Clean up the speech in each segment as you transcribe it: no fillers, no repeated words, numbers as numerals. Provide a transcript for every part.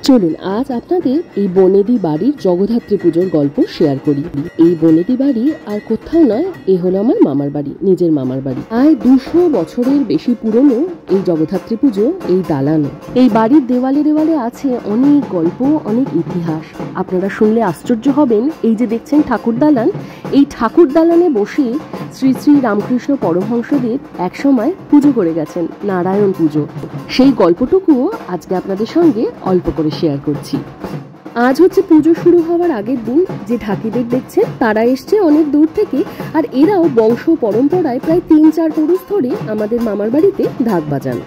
চলুন আজ আপনাদের এই বনেদি বাড়ির জগদ্ধাত্রী পুজোর গল্প শেয়ার করি। এই বনেদি বাড়ি আর কোথাও নয়, এ হলো আমার মামার বাড়ি, নিজের মামার বাড়ি। প্রায় 200 বছরের বেশি পুরনো এই জগদ্ধাত্রী পুজো, এই দালানও। এই বাড়ির দেওয়ালে দেওয়ালে আছে অনেক গল্প, অনেক ইতিহাস। আপনারা শুনলে আশ্চর্য হবেন। এই যে দেখছেন ঠাকুর দালান, এই ঠাকুর দালানে বসে শ্রী শ্রী রামকৃষ্ণ পরমহংসদেব একসময় পুজো করে গেছেন, নারায়ণ পুজো। সেই গল্পটুকুও আজকে আপনাদের সঙ্গে অল্প করে শেয়ার করছি। আজ হচ্ছে পুজো শুরু হওয়ার আগের দিন। যে ঢাকিদের দেখছেন তারা এসছে অনেক দূর থেকে, আর এরাও বংশ পরম্পরায় প্রায় 3-4 পুরুষ ধরে আমাদের মামার বাড়িতে ঢাক বাজান।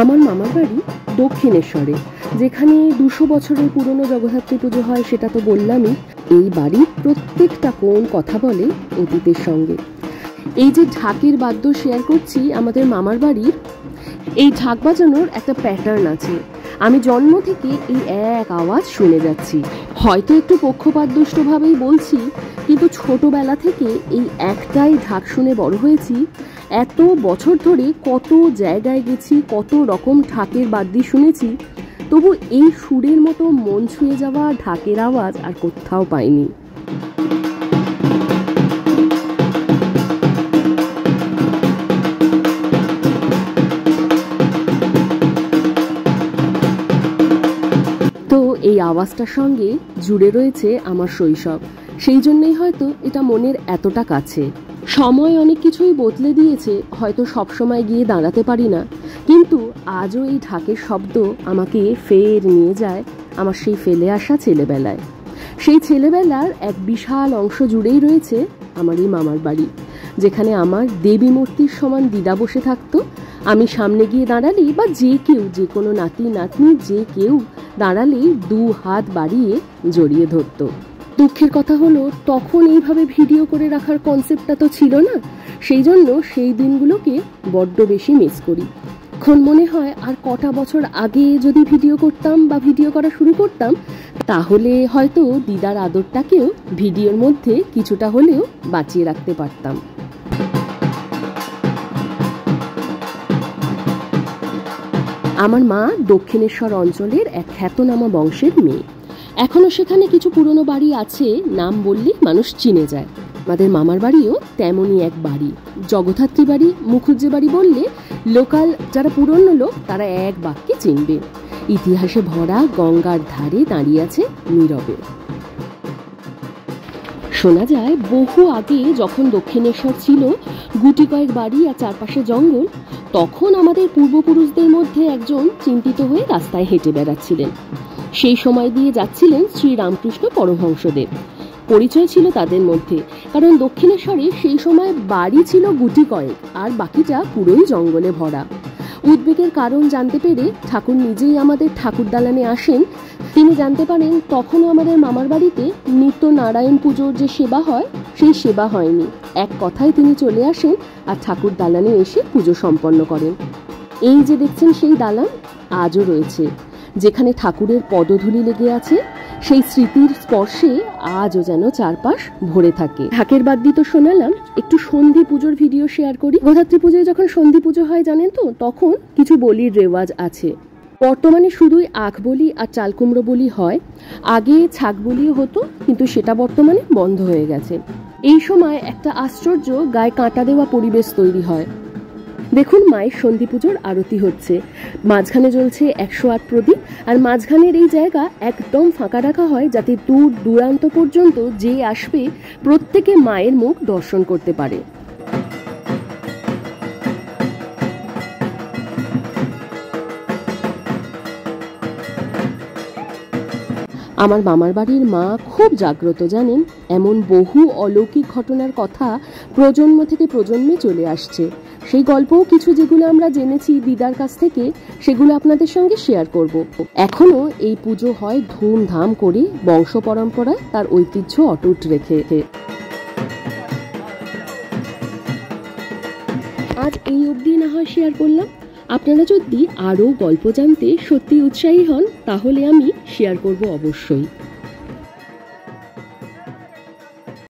আমার মামার বাড়ি দক্ষিণেশ্বরে, যেখানে 200 বছরের পুরনো জগদ্ধাত্রী পুজো হয়, সেটা তো বললামই। এই বাড়ির প্রত্যেকটা কোণ কথা বলে অতীতের সঙ্গে। এই যে ঢাকের বাদ্য শেয়ার করছি আমাদের মামার বাড়ির, এই ঢাক বাজানোর একটা প্যাটার্ন আছে। আমি জন্ম থেকে এই এক আওয়াজ শুনে যাচ্ছি। হয়তো একটু পক্ষপাতদুষ্টভাবেই বলছি, কিন্তু ছোটবেলা থেকে এই একটাই ঢাক শুনে বড় হয়েছি। এত বছর ধরে কত জায়গায় গেছি, কত রকম ঢাকের বাদ্যি শুনেছি, তবু এই সুরের মতো মন ছুঁয়ে যাওয়া ঢাকের আওয়াজ আর কোথাও পাইনি। তো এই আওয়াজটার সঙ্গে জুড়ে রয়েছে আমার শৈশব। সেই জন্যই হয়তো এটা মনের এতটা কাছে। সময় অনেক কিছুই বদলে দিয়েছে, হয়তো সবসময় গিয়ে দাঁড়াতে পারি না, কিন্তু আজও এই ঢাকের শব্দ আমাকে ফের নিয়ে যায় আমার সেই ফেলে আসা ছেলেবেলায়। সেই ছেলেবেলার এক বিশাল অংশ জুড়েই রয়েছে আমার এই মামার বাড়ি, যেখানে আমার দেবী মূর্তির সমান দিদা বসে থাকতো। আমি সামনে গিয়ে দাঁড়ালেই, বা যে কেউ, যে কোনো নাতি নাতনি যে কেউ দাঁড়ালেই 2 হাত বাড়িয়ে জড়িয়ে ধরতো। দুঃখের কথা হলো, তখন এইভাবে ভিডিও করে রাখার কনসেপ্টটা তো ছিল না। সেই জন্য সেই দিনগুলোকে বড্ড বেশি মিস করি। এখন মনে হয় আর কটা বছর আগে যদি ভিডিও করতাম বা ভিডিও করা শুরু করতাম, তাহলে হয়তো দিদার আদরটাকেও ভিডিওর মধ্যে কিছুটা হলেও বাঁচিয়ে রাখতে পারতাম। আমার মা দক্ষিণেশ্বর অঞ্চলের এক খ্যাতনামা বংশের মেয়ে। এখনো সেখানে কিছু পুরনো বাড়ি আছে, নাম বললেই মানুষ চিনে যায়। আমাদের মামার বাড়িও তেমনই এক বাড়ি, জগদ্ধাত্রী বাড়ি। মুখুজ্জে বাড়ি বললে লোকাল যারা পুরনো লোক তারা এক বাক্যে চিনবে। ইতিহাসে ভরা গঙ্গার ধারে দাঁড়িয়ে আছে নীরবে। শোনা যায় বহু আগে যখন দক্ষিণেশ্বর ছিল গুটি কয়েক বাড়ি আর চারপাশে জঙ্গল, তখন আমাদের পূর্বপুরুষদের মধ্যে একজন চিন্তিত হয়ে রাস্তায় হেঁটে বেড়াচ্ছিলেন। সেই সময় দিয়ে যাচ্ছিলেন শ্রী রামকৃষ্ণ পরমহংসদেব। পরিচয় ছিল তাদের মধ্যে, কারণ দক্ষিণেশ্বরে সেই সময় বাড়ি ছিল গুটি কয়েক, আর বাকিটা পুরোই জঙ্গলে ভরা। উদ্বেগের কারণ জানতে পেরে ঠাকুর নিজেই আমাদের ঠাকুর দালানে আসেন। তিনি জানতে পারেন তখনও আমাদের মামার বাড়িতে নিত্য নারায়ণ পুজোর যে সেবা হয়, সেই সেবা হয়নি। এক কথায় তিনি চলে আসেন আর ঠাকুর দালানে এসে পুজো সম্পন্ন করেন। এই যে দেখছেন সেই দালান আজও রয়েছে, যেখানে ঠাকুরের পদধূলি লেগে আছে। সেই স্মৃতির স্পর্শে আজও যেন চারপাশ ভরে থাকে। ঢাকের বাদ্যি তো শোনালাম, একটু সন্ধি পুজোর ভিডিও শেয়ার করি। জগদ্ধাত্রী পুজোয় যখন সন্ধি পুজো হয় জানেন তো, তখন কিছু বলির রেওয়াজ আছে। বর্তমানে শুধুই আখ বলি আর চাল কুমড়ো বলি হয়। আগে ছাগ বলিও হতো, কিন্তু সেটা বর্তমানে বন্ধ হয়ে গেছে। এই সময় একটা আশ্চর্য গায়ে কাঁটা দেওয়া পরিবেশ তৈরি হয়। দেখুন, মায়ের সন্ধি পুজোর আরতি হচ্ছে, মাঝখানে জ্বলছে 108 প্রদীপ, আর মাঝখানের এই জায়গা একদম ফাঁকা রাখা হয় যাতে দূর দূরান্ত পর্যন্ত যে আসবে প্রত্যেকে মায়ের মুখ দর্শন করতে পারে। আমার মামার বাড়ির মা খুব জাগ্রত, জানেন। এমন বহু অলৌকিক ঘটনার কথা প্রজন্ম থেকে প্রজন্মে চলে আসছে। সেই গল্পও কিছু যেগুলো আমরা জেনেছি দিদার কাছ থেকে, সেগুলো আপনাদের সঙ্গে শেয়ার করব। এখনো এই পুজো হয় ধুমধাম করে, বংশ পরম্পরায় তার ঐতিহ্য অটুট রেখে। আজ এই অবধি না হয় শেয়ার করলাম। আপনারা যদি আরও গল্প জানতে সত্যি উৎসাহী হন, তাহলে আমি শেয়ার করব অবশ্যই।